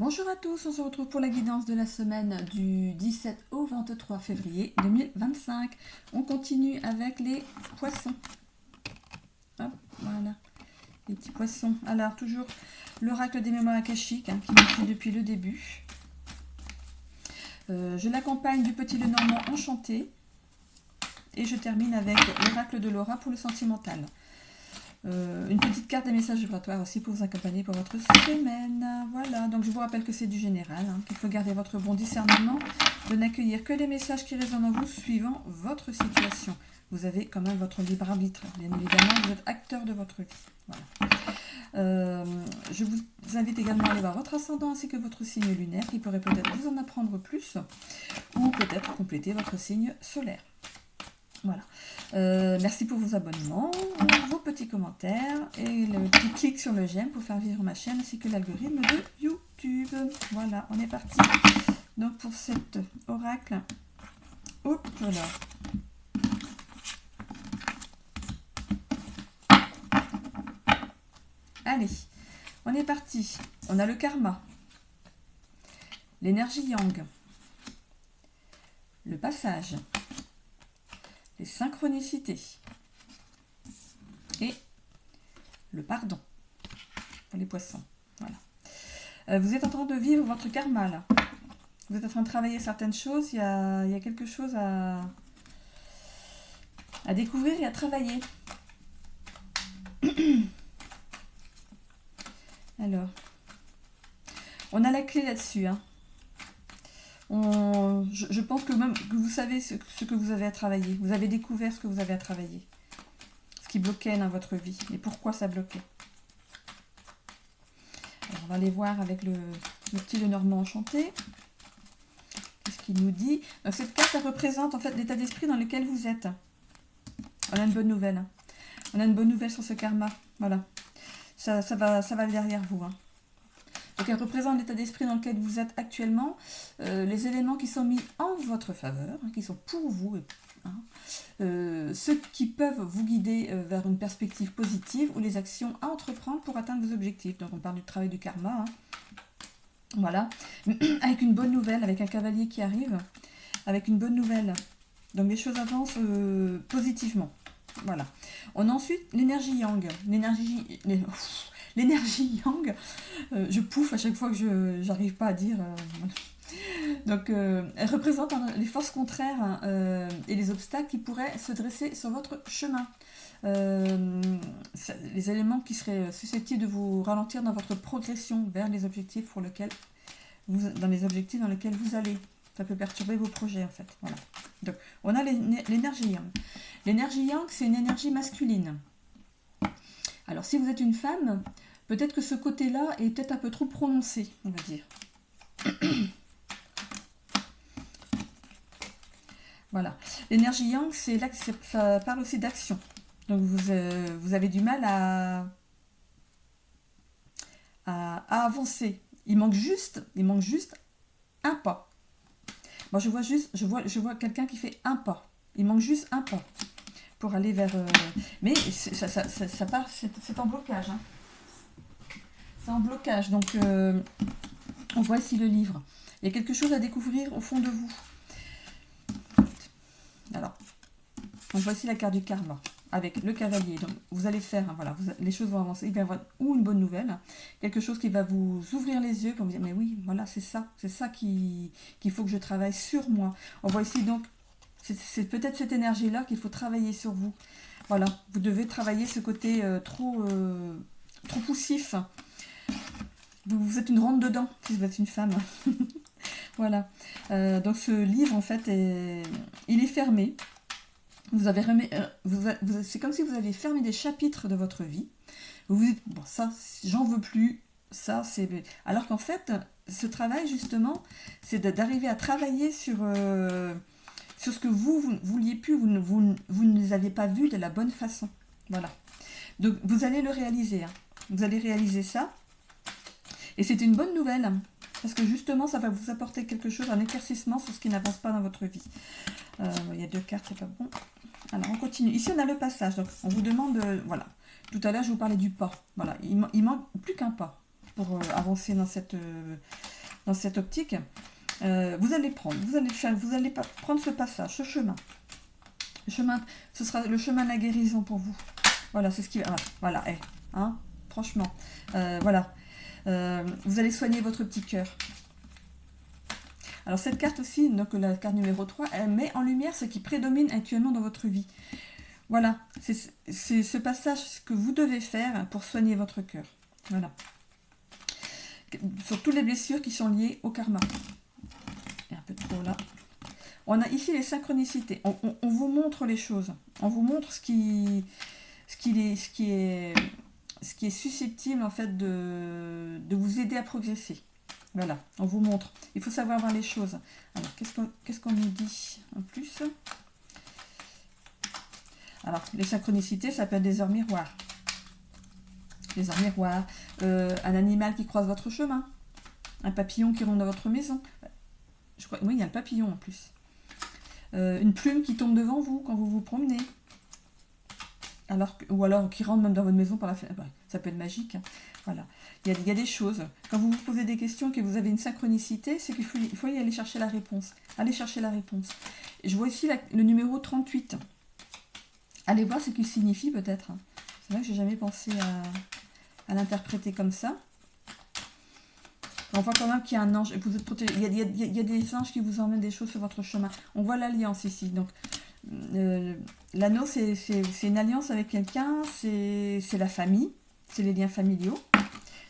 Bonjour à tous, on se retrouve pour la guidance de la semaine du 17 au 23 février 2025. On continue avec les poissons. Hop, voilà, les petits poissons. Alors, toujours l'oracle des mémoires akashiques qui me suit depuis le début. Je l'accompagne du petit Lenormand enchanté. Et je termine avec l'oracle de Laura pour le sentimental. Une petite carte des messages vibratoires aussi pour vous accompagner pour votre semaine. Voilà, donc je vous rappelle que c'est du général, qu'il faut garder votre bon discernement, de n'accueillir que les messages qui résonnent en vous suivant votre situation. Vous avez quand même votre libre arbitre, bien évidemment, vous êtes acteur de votre vie. Voilà. Je vous invite également à aller voir votre ascendant ainsi que votre signe lunaire qui pourrait peut-être vous en apprendre plus ou peut-être compléter votre signe solaire. Voilà. Merci pour vos abonnements, vos petits commentaires et le petit clic sur le j'aime pour faire vivre ma chaîne ainsi que l'algorithme de YouTube. Voilà, on est parti. Donc pour cet oracle, hop là. Allez, on est parti. On a le karma, l'énergie yang, le passage, les synchronicités et le pardon pour les poissons. Voilà. Vous êtes en train de vivre votre karma là. Vous êtes en train de travailler certaines choses. Il y a quelque chose à découvrir et à travailler. Alors, on a la clé là-dessus. Je pense que même que vous savez ce que vous avez à travailler. Vous avez découvert ce que vous avez à travailler. Ce qui bloquait dans votre vie. Et pourquoi ça bloquait. Alors, on va aller voir avec le petit Lenormand enchanté. Qu'est-ce qu'il nous dit? Donc, cette carte, elle représente en fait l'état d'esprit dans lequel vous êtes. On a une bonne nouvelle. On a une bonne nouvelle sur ce karma. Voilà. Ça va derrière vous. Donc elle représente l'état d'esprit dans lequel vous êtes actuellement, les éléments qui sont mis en votre faveur, qui sont pour vous, ceux qui peuvent vous guider vers une perspective positive ou les actions à entreprendre pour atteindre vos objectifs. Donc on parle du travail du karma. Voilà, avec une bonne nouvelle, avec un cavalier qui arrive, avec une bonne nouvelle. Donc les choses avancent positivement. Voilà. On a ensuite l'énergie yang. L'énergie yang, je pouffe à chaque fois que je n'arrive pas à dire. Donc, elle représente les forces contraires et les obstacles qui pourraient se dresser sur votre chemin. Les éléments qui seraient susceptibles de vous ralentir dans votre progression vers les objectifs dans lesquels vous allez. Ça peut perturber vos projets en fait. Voilà. Donc, on a l'énergie yang. L'énergie yang, c'est une énergie masculine. Alors, si vous êtes une femme, peut-être que ce côté-là est peut-être un peu trop prononcé, on va dire. Voilà. L'énergie yang, ça parle aussi d'action. Donc, vous avez du mal à avancer. Il manque juste un pas. Moi, je vois quelqu'un qui fait un pas. Il manque juste un pas pour aller vers... Mais ça part, c'est en blocage. C'est en blocage. Donc, on voit ici le livre. Il y a quelque chose à découvrir au fond de vous. Alors, on voit ici la carte du karma avec le cavalier. Donc, vous allez faire, les choses vont avancer. Il va y avoir une bonne nouvelle, quelque chose qui va vous ouvrir les yeux, comme vous dire, mais oui, voilà, c'est ça qu'il faut que je travaille sur moi. On voit ici donc, c'est peut-être cette énergie-là qu'il faut travailler sur vous. Voilà, vous devez travailler ce côté trop poussif. Vous êtes une ronde-dedans, si vous êtes une femme. Voilà. Donc ce livre, en fait, il est fermé. C'est comme si vous aviez fermé des chapitres de votre vie. Vous vous dites, bon, ça, j'en veux plus. Ça, c'est... Alors qu'en fait, ce travail, justement, c'est d'arriver à travailler sur ce que vous vouliez plus, vous ne les avez pas vus de la bonne façon. Voilà. Donc, vous allez le réaliser. Vous allez réaliser ça. Et c'est une bonne nouvelle. Parce que justement, ça va vous apporter quelque chose, un éclaircissement sur ce qui n'avance pas dans votre vie. Il y a 2 cartes, c'est pas bon. Alors, on continue. Ici, on a le passage. Donc, on vous demande... voilà. Tout à l'heure, je vous parlais du pas. Voilà. Il manque plus qu'un pas. pour avancer dans cette optique. Vous allez prendre ce passage, ce chemin. Ce sera le chemin de la guérison pour vous. Voilà, c'est ce qui va. Voilà, hein, franchement. Voilà. Vous allez soigner votre petit cœur. Alors cette carte aussi, donc la carte numéro 3, elle met en lumière ce qui prédomine actuellement dans votre vie. Voilà, c'est ce passage que vous devez faire pour soigner votre cœur. Voilà. Sur toutes les blessures qui sont liées au karma. Il y a un peu trop là. On a ici les synchronicités. On vous montre les choses. On vous montre ce qui est susceptible en fait de vous aider à progresser. Voilà, on vous montre. Il faut savoir voir les choses. Alors, qu'est-ce qu'on nous dit en plus? Alors, les synchronicités, ça peut être des heures miroirs. Les heures miroirs. Un animal qui croise votre chemin. Un papillon qui ronde dans votre maison. Je crois, oui, il y a le papillon en plus. Une plume qui tombe devant vous quand vous vous promenez. Ou alors qui rentre même dans votre maison par la fenêtre. Ça peut être magique. Hein. Voilà. Il y a des choses. Quand vous vous posez des questions et que vous avez une synchronicité, c'est qu'il faut y aller chercher la réponse. Allez chercher la réponse. Et je vois ici le numéro 38. Allez voir ce qu'il signifie peut-être. C'est vrai que j'ai jamais pensé à l'interpréter comme ça. On voit quand même qu'il y a un ange. Vous êtes protégé. Il y a des anges qui vous emmènent des choses sur votre chemin. On voit l'alliance ici. Donc, l'anneau, c'est une alliance avec quelqu'un. C'est la famille. C'est les liens familiaux.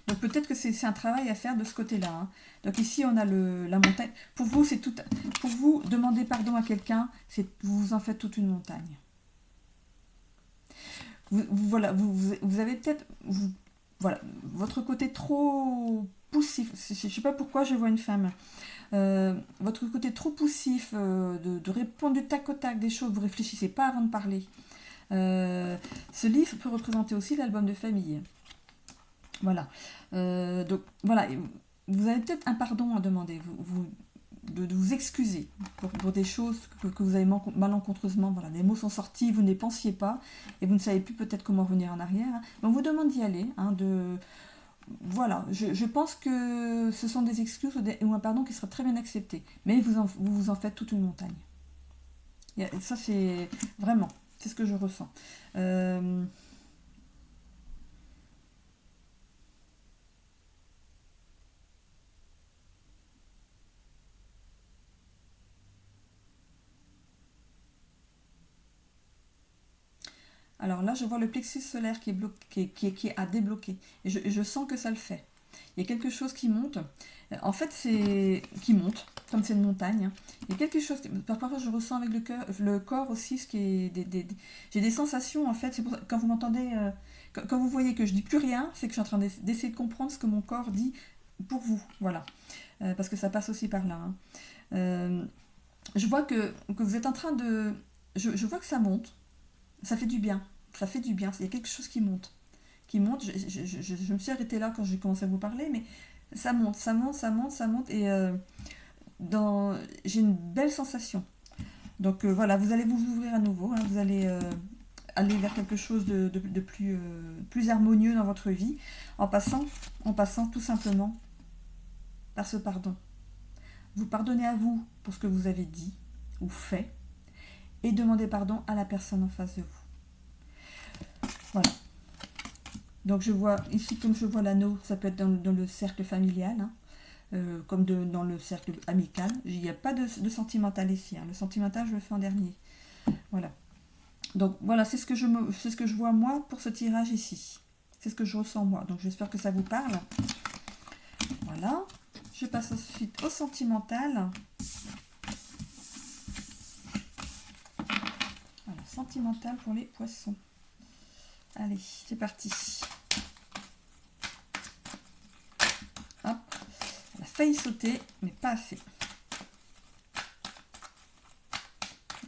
Donc peut-être que c'est un travail à faire de ce côté-là. Hein. Donc ici, on a la montagne. Pour vous, c'est tout. Pour vous, demander pardon à quelqu'un, vous en faites toute une montagne. Voilà, vous avez peut-être... Voilà, votre côté trop poussif. Je ne sais pas pourquoi je vois une femme. Votre côté trop poussif, de répondre du tac au tac des choses, vous ne réfléchissez pas avant de parler. Ce livre peut représenter aussi l'album de famille. Voilà. Donc, voilà. Vous avez peut-être un pardon à demander, de vous excuser pour des choses que vous avez malencontreusement. Voilà, des mots sont sortis, vous ne les pensiez pas, et vous ne savez plus peut-être comment revenir en arrière. Hein. Mais on vous demande d'y aller. Hein, voilà, je pense que ce sont des excuses ou un pardon qui sera très bien accepté. Mais vous en faites toute une montagne. Ça, c'est vraiment, c'est ce que je ressens. Alors là, je vois le plexus solaire qui est bloqué, qui est à débloquer. Et je sens que ça le fait. Il y a quelque chose qui monte. En fait, c'est qui monte, comme c'est une montagne. Il y a quelque chose. Parfois, je ressens avec le corps aussi, ce qui est j'ai des sensations en fait. C'est pour ça, quand vous m'entendez, quand vous voyez que je dis plus rien, c'est que je suis en train d'essayer de comprendre ce que mon corps dit pour vous. Voilà, parce que ça passe aussi par là. Hein. Je vois que vous êtes en train de. Je vois que ça monte. Ça fait du bien. Ça fait du bien. Il y a quelque chose qui monte. Qui monte. Je me suis arrêtée là quand j'ai commencé à vous parler, mais ça monte, ça monte, ça monte, ça monte. Et j'ai une belle sensation. Donc voilà, vous allez vous ouvrir à nouveau. Hein, vous allez aller vers quelque chose de plus harmonieux dans votre vie en passant tout simplement par ce pardon. Vous pardonnez à vous pour ce que vous avez dit ou fait et demandez pardon à la personne en face de vous. Voilà. Donc je vois ici, comme je vois l'anneau, ça peut être dans le cercle familial, hein, comme dans le cercle amical. Il n'y a pas de sentimental ici. Hein. Le sentimental, je le fais en dernier. Voilà. Donc voilà, c'est ce que je vois moi pour ce tirage ici. C'est ce que je ressens moi. Donc j'espère que ça vous parle. Voilà. Je passe ensuite au sentimental. Voilà, sentimental pour les poissons. Allez, c'est parti. Hop. Elle a failli sauter, mais pas assez.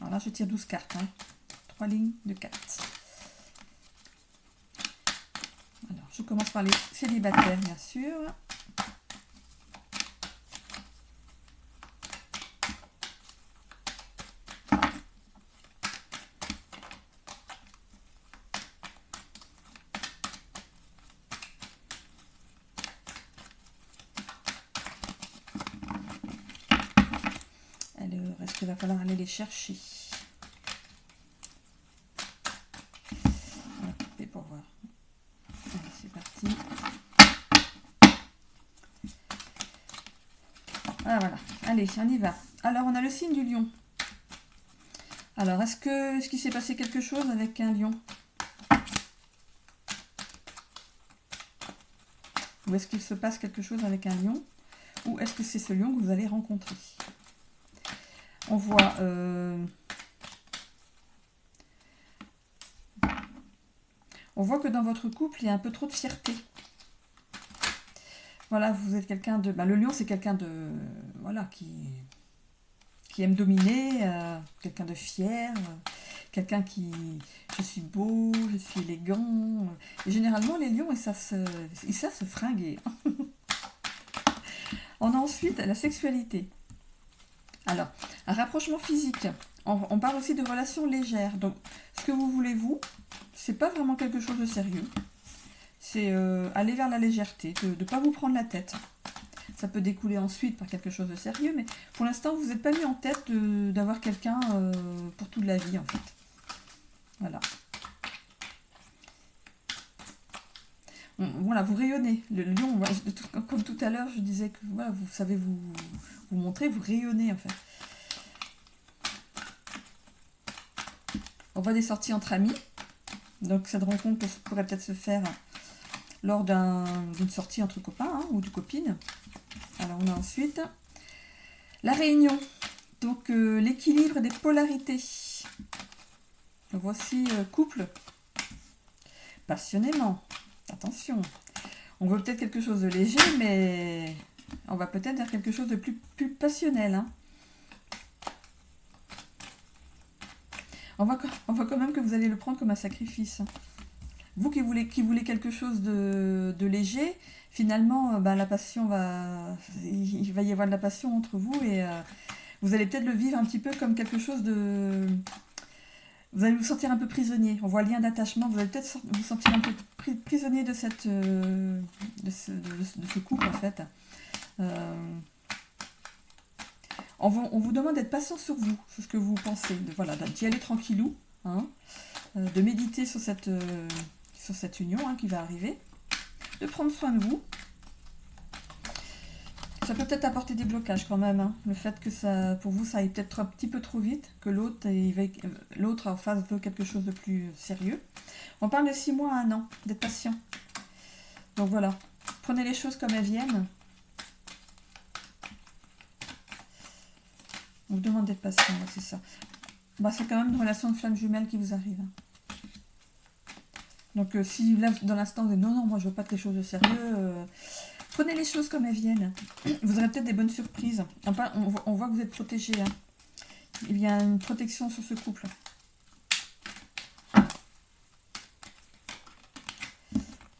Alors là, je tire 12 cartes. Hein. 3 lignes de 4. Alors, je commence par les célibataires, bien sûr. Est-ce qu'il va falloir aller les chercher? On va couper pour voir. Allez, c'est parti. Ah voilà, allez, on y va. Alors, on a le signe du lion. Alors, est-ce qu'il s'est passé quelque chose avec un lion? Ou est-ce qu'il se passe quelque chose avec un lion? Ou est-ce que c'est ce lion que vous allez rencontrer? On voit... on voit que dans votre couple, il y a un peu trop de fierté. Voilà, vous êtes quelqu'un de... le lion, c'est quelqu'un de... Voilà, qui aime dominer, quelqu'un de fier, quelqu'un qui... Je suis beau, je suis élégant. Et généralement, les lions, ils savent se fringuer. On a ensuite la sexualité. Alors, un rapprochement physique. On parle aussi de relations légères. Donc, ce que vous voulez, vous, c'est pas vraiment quelque chose de sérieux. C'est aller vers la légèreté, de ne pas vous prendre la tête. Ça peut découler ensuite par quelque chose de sérieux, mais pour l'instant, vous n'êtes pas mis en tête d'avoir quelqu'un pour toute la vie, en fait. Voilà. Voilà, vous rayonnez. Le lion, comme tout à l'heure, je disais que voilà, vous savez vous montrer, vous rayonnez, en fait. On voit des sorties entre amis. Donc, cette rencontre pourrait peut-être se faire lors d'une sortie entre copains ou de copines. Alors, on a ensuite la réunion. Donc, l'équilibre des polarités. Voici couple. Passionnément. Attention. On veut peut-être quelque chose de léger, mais on va peut-être vers quelque chose de plus passionnel. Hein. On voit quand même que vous allez le prendre comme un sacrifice. Vous qui voulez quelque chose de léger, finalement, la passion il va y avoir de la passion entre vous et vous allez peut-être le vivre un petit peu comme quelque chose de... Vous allez vous sentir un peu prisonnier. On voit le lien d'attachement. Vous allez peut-être vous sentir un peu prisonnier de ce couple, en fait. On vous demande d'être patient sur vous, sur ce que vous pensez. D'y aller tranquillou. Hein, de méditer sur cette union qui va arriver. De prendre soin de vous. Ça peut peut-être apporter des blocages quand même. Hein. Le fait que pour vous, ça aille peut-être un petit peu trop vite, que l'autre en face veut quelque chose de plus sérieux. On parle de 6 mois à 1 an, d'être patient. Donc voilà, prenez les choses comme elles viennent. On vous demande d'être patient, c'est ça. C'est quand même une relation de flamme jumelle qui vous arrive. Hein. Donc si là, dans l'instant, vous dites non, moi je veux pas quelque chose de sérieux... Prenez les choses comme elles viennent. Vous aurez peut-être des bonnes surprises. Enfin, on voit que vous êtes protégé. Hein. Il y a une protection sur ce couple.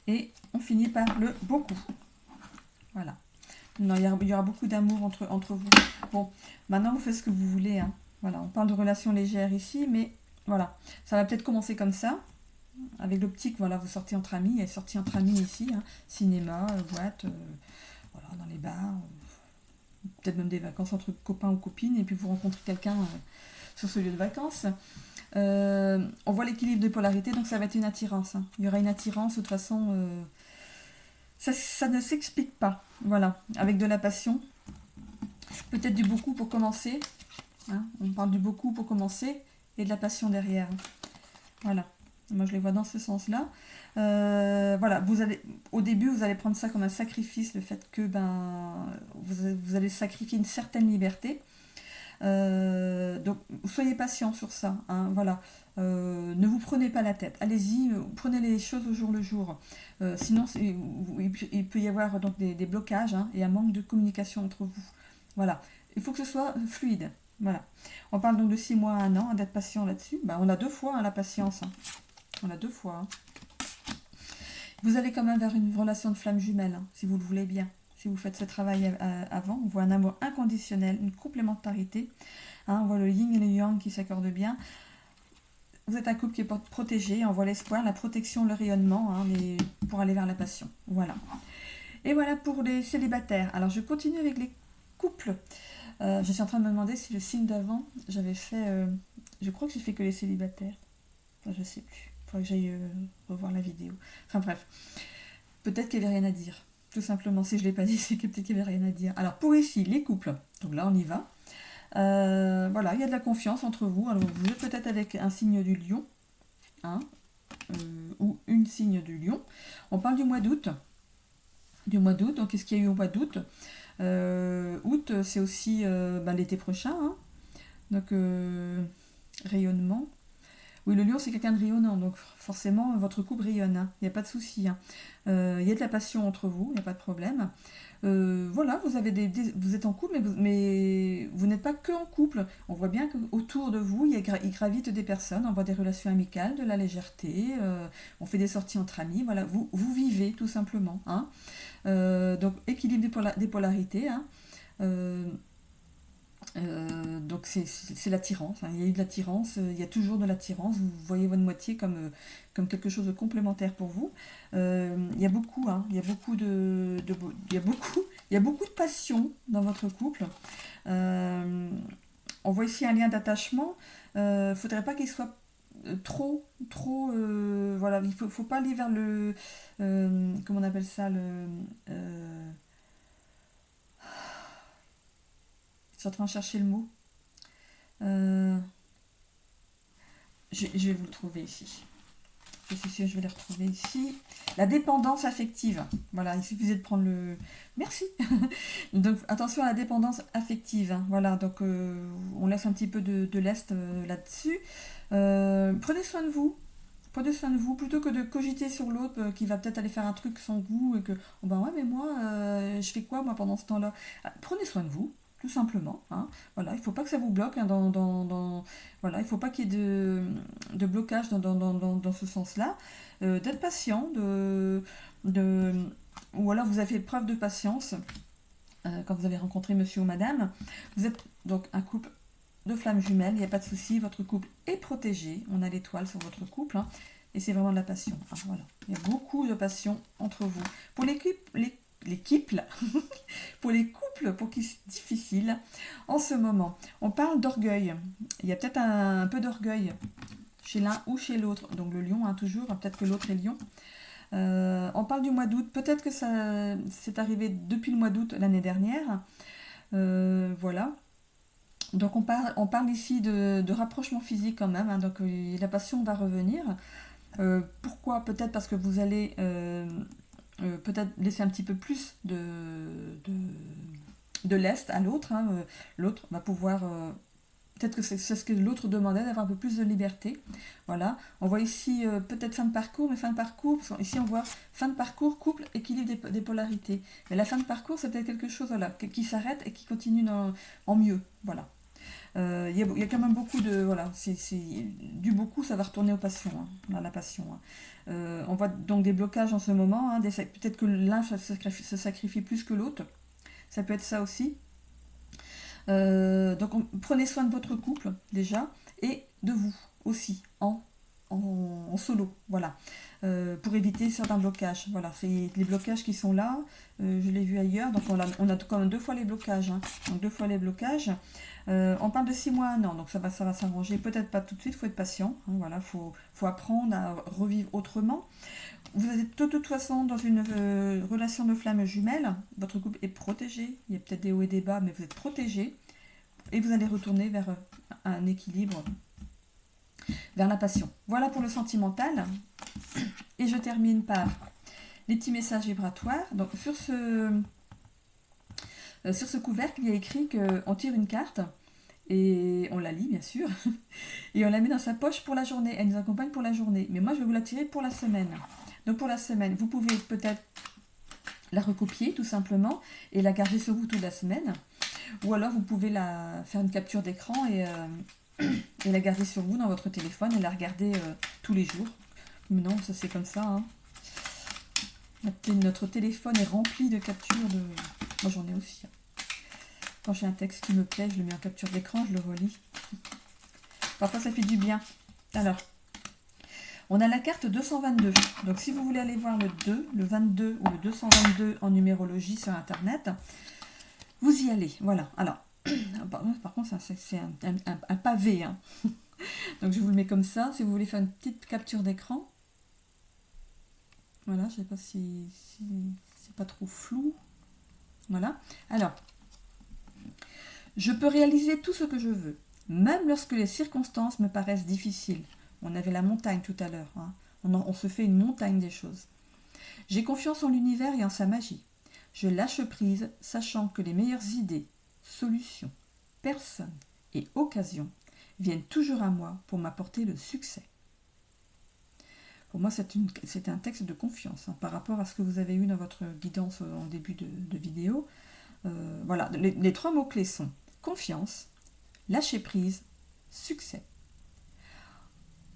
Et on finit par le beaucoup. Voilà. Non, il y aura beaucoup d'amour entre vous. Bon, maintenant vous faites ce que vous voulez. Hein. Voilà, on parle de relations légères ici, mais voilà. Ça va peut-être commencer comme ça. Avec l'optique, voilà, vous sortez entre amis, il y a sortie entre amis ici, hein, cinéma, boîte, voilà, dans les bars, peut-être même des vacances entre copains ou copines, et puis vous rencontrez quelqu'un sur ce lieu de vacances. On voit l'équilibre de polarité, donc ça va être une attirance. Hein. Il y aura une attirance, de toute façon, ça ne s'explique pas, voilà, avec de la passion. Peut-être du beaucoup pour commencer, hein, on parle du beaucoup pour commencer, et de la passion derrière. Voilà. Moi, je les vois dans ce sens-là. Voilà, au début, vous allez prendre ça comme un sacrifice, le fait que vous allez sacrifier une certaine liberté. Donc, soyez patient sur ça. Hein, voilà. Ne vous prenez pas la tête. Allez-y, prenez les choses au jour le jour. Sinon, il peut y avoir donc des blocages hein, et un manque de communication entre vous. Voilà. Il faut que ce soit fluide. Voilà. On parle donc de 6 mois à 1 an, hein, d'être patient là-dessus. On a 2 fois hein, la patience. Hein. On a 2 fois. Hein. Vous allez quand même vers une relation de flamme jumelle, hein, si vous le voulez bien. Si vous faites ce travail avant, on voit un amour inconditionnel, une complémentarité. Hein, on voit le yin et le yang qui s'accordent bien. Vous êtes un couple qui est protégé. On voit l'espoir, la protection, le rayonnement hein, pour aller vers la passion. Voilà. Et voilà pour les célibataires. Alors, je continue avec couple. Je suis en train de me demander si le signe d'avant, j'avais fait... je crois que j'ai fait que les célibataires. Enfin, je sais plus. Il faudrait que j'aille revoir la vidéo. Enfin bref. Peut-être qu'il n'y avait rien à dire. Tout simplement, si je ne l'ai pas dit, c'est que peut-être qu'il n'y avait rien à dire. Alors pour ici, les couples. Donc là, on y va. Voilà, il y a de la confiance entre vous. Alors vous êtes peut-être avec un signe du lion. Hein, ou une signe du lion. On parle du mois d'août. Donc qu'est-ce qu'il y a eu au mois d'août? Août, c'est aussi l'été prochain. Hein. Donc rayonnement. Oui, le lion, c'est quelqu'un de rayonnant, donc forcément, votre couple rayonne, hein. Il n'y a pas de souci. Hein. Il y a de la passion entre vous, il n'y a pas de problème. Voilà, vous êtes en couple, mais vous n'êtes pas que en couple. On voit bien qu'autour de vous, il gravite des personnes, on voit des relations amicales, de la légèreté, on fait des sorties entre amis, voilà, vous vivez tout simplement. Hein. Donc, équilibre des polarités. Hein. Donc c'est l'attirance, hein. Il y a eu de l'attirance, il y a toujours de l'attirance, vous voyez votre moitié comme quelque chose de complémentaire pour vous. Il y a beaucoup, hein, il y a beaucoup il y a beaucoup de passion dans votre couple. On voit ici un lien d'attachement, faudrait pas qu'il soit trop, voilà, faut pas aller vers le, comment on appelle ça, je suis en train de chercher le mot. Je vais vous le trouver ici. Je suis sûre que je vais les retrouver ici. La dépendance affective. Voilà, il suffisait de prendre le... Merci. Donc, attention à la dépendance affective. Hein. Voilà, donc on laisse un petit peu de lest là-dessus. Prenez soin de vous. Prenez soin de vous, plutôt que de cogiter sur l'autre qui va peut-être aller faire un truc sans vous et que, oh ben ouais, mais moi, je fais quoi moi pendant ce temps-là? Prenez soin de vous. Tout simplement. Hein. Voilà, il ne faut pas que ça vous bloque. Hein, voilà, il ne faut pas qu'il y ait de blocage dans ce sens-là. D'être patient, ou alors vous avez fait preuve de patience quand vous avez rencontré monsieur ou madame. Vous êtes donc un couple de flammes jumelles, il n'y a pas de souci, votre couple est protégé. On a l'étoile sur votre couple. Hein, et c'est vraiment de la passion. Hein, voilà. Il y a beaucoup de passion entre vous. Pour les couples, pour les couples, pour qui c'est difficile en ce moment. On parle d'orgueil. Il y a peut-être un peu d'orgueil chez l'un ou chez l'autre. Donc le lion, hein, toujours. Peut-être que l'autre est lion. On parle du mois d'août. Peut-être que ça c'est arrivé depuis le mois d'août l'année dernière. Voilà. Donc on parle ici de rapprochement physique quand même. Hein, donc la passion va revenir. Pourquoi? Peut-être parce que vous allez... peut-être laisser un petit peu plus de lest à l'autre. Hein. L'autre va pouvoir... peut-être que c'est ce que l'autre demandait, d'avoir un peu plus de liberté. Voilà. On voit ici peut-être fin de parcours, mais fin de parcours... Ici, on voit fin de parcours, couple, équilibre des polarités. Mais la fin de parcours, c'est peut-être quelque chose voilà, qui s'arrête et qui continue en mieux. Voilà. Il y a quand même beaucoup de... Voilà, du beaucoup, ça va retourner aux passions, hein, à la passion. Hein. On voit donc des blocages en ce moment. Hein, peut-être que l'un se sacrifie plus que l'autre. Ça peut être ça aussi. Donc prenez soin de votre couple déjà et de vous aussi en solo. Voilà. Pour éviter certains blocages. Voilà, c'est les blocages qui sont là. Je l'ai vu ailleurs. Donc on a quand même 2 fois les blocages. Hein. Donc 2 fois les blocages. On parle de 6 mois à 1 an, donc ça va s'arranger. Peut-être pas tout de suite, il faut être patient. Hein, voilà, faut apprendre à revivre autrement. Vous êtes de toute façon dans une relation de flamme jumelle. Votre couple est protégé. Il y a peut-être des hauts et des bas, mais vous êtes protégé. Et vous allez retourner vers un équilibre, vers la passion. Voilà pour le sentimental. Et je termine par les petits messages vibratoires. Donc sur ce couvercle, il y a écrit qu'on tire une carte et on la lit bien sûr et on la met dans sa poche pour la journée. Elle nous accompagne pour la journée. Mais moi, je vais vous la tirer pour la semaine. Donc pour la semaine, vous pouvez peut-être la recopier tout simplement et la garder sur vous toute la semaine. Ou alors vous pouvez faire une capture d'écran et la garder sur vous dans votre téléphone et la regarder tous les jours. Mais non, ça c'est comme ça. Hein. Notre téléphone est rempli de captures de... Moi j'en ai aussi. Quand j'ai un texte qui me plaît, je le mets en capture d'écran, je le relis. Parfois ça fait du bien. Alors, on a la carte 222. Donc si vous voulez aller voir le 2, le 22 ou le 222 en numérologie sur internet, vous y allez. Voilà. Alors, par contre, c'est un pavé. Hein. Donc, je vous le mets comme ça. Si vous voulez faire une petite capture d'écran. Voilà, je ne sais pas si c'est pas trop flou. Voilà. Alors, je peux réaliser tout ce que je veux, même lorsque les circonstances me paraissent difficiles. On avait la montagne tout à l'heure. Hein. On se fait une montagne des choses. J'ai confiance en l'univers et en sa magie. Je lâche prise, sachant que les meilleures idées, solutions, personnes et occasions viennent toujours à moi pour m'apporter le succès. Pour moi, c'est un texte de confiance hein, par rapport à ce que vous avez eu dans votre guidance en début de vidéo. Voilà, les 3 mots-clés sont confiance, lâcher prise, succès.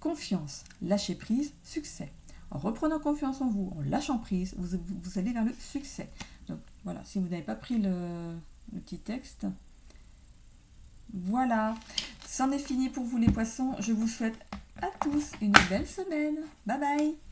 Confiance, lâcher prise, succès. En reprenant confiance en vous, en lâchant prise, vous allez vers le succès. Donc voilà, si vous n'avez pas pris le petit texte, voilà. C'en est fini pour vous les poissons. Je vous souhaite à tous une belle semaine. Bye bye.